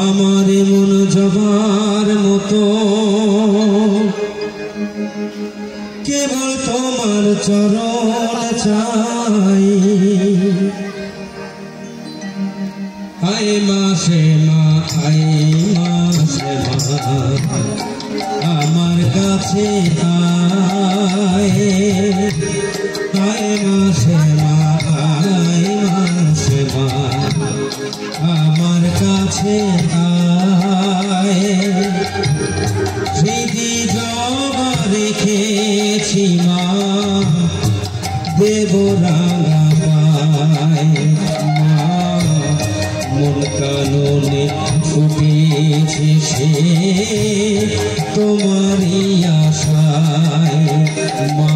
আমার মন জবার মতো কেবল তোমার চরণ চাই। আয় মাসে মা আয় মাসে মা আমার কাছে আয়। আয় মাসে মা আয় মাসে মা আমার কাছে আয়। স্মৃতি জবা রেখেছি মা দেব রাঙা পায়। মা মন কাননে ফুটেছে সে তোমারই আশায়। মা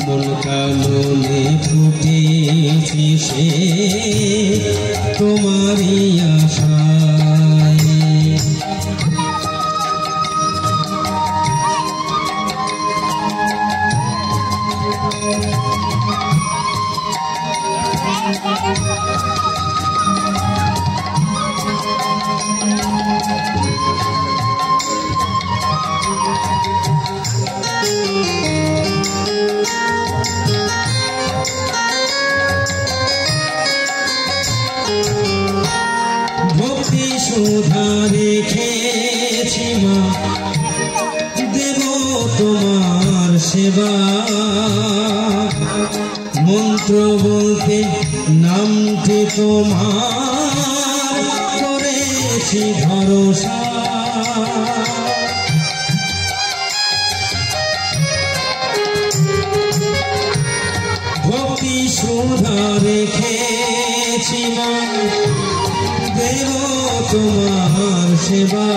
মন কাননে ফুটেছে সে তোমারই আশায়। ভক্তি সুধা রেখেছি মা দেব তোমার সেবা। মন্ত্র বলতে নামটি তোমার করেছি ভরসা। ভক্তি সুধা রেখেছি মা দেব তোমার সেবা।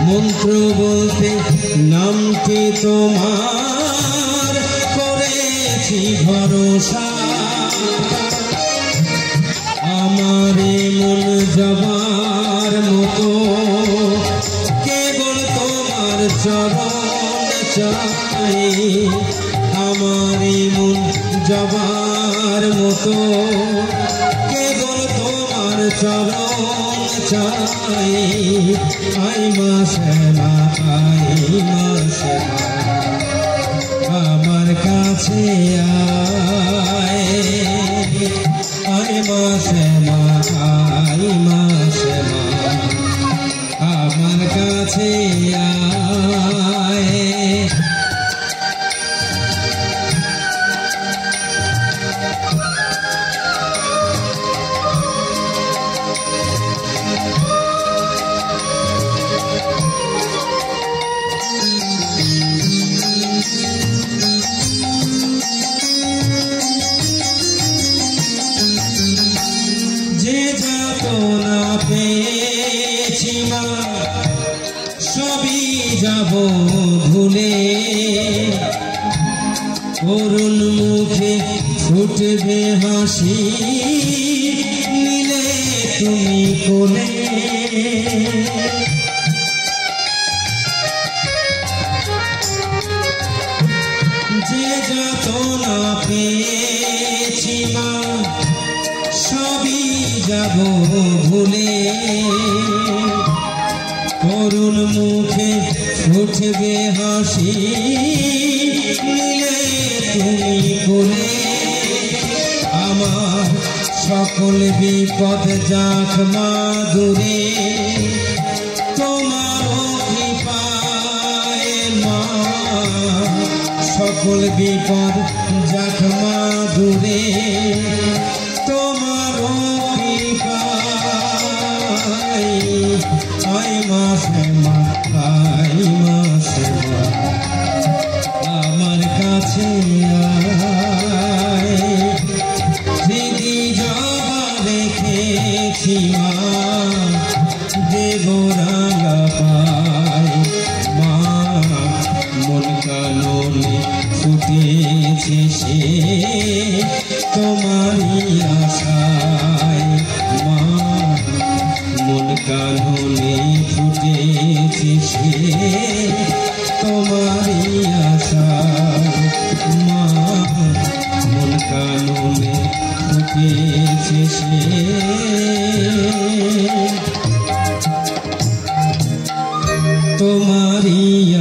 মন্ত্র বলতে নামটি তোমার করেছি ভরসা। আমার মন জবার মতো কেবল তোমার চরণ চাই। আমার মন জবার মতো কেবল তোমার চরণ চাই। আয় মাসে মা আয় মাসে মা আমার কাছে আয়। আয় মাসে মা আয় মাসে মা আমার কাছে আয়। যে যাতনা পেয়েছি মা সবই যাব ভুলে। করুণ মুখে ফুটবে হাসি নিলে তুমি কোলে। যে যাতনা পেয়েছি মা সবই যাব ভুলে। করুণ মুখে ফুটবে হাসি নিলে তুমি কোলে। আমার সকল বিপদ যাক মা দূরে তোমার কৃপায়। মা সকল বিপদ যাক মা দূরে তোমার কৃপায়। আয় মাসে মা আয় মাসে মা আমার কাছে আয়। স্মৃতি জবা রেখেছি মা দেব রাঙা পায়। মা মন কাননে ফুটেছে সে তোমারই আশায়। মা মন কাননে ফুটেছে সে তোমারই আশায়। মা মন কাননে ফুটেছে সে তোমারি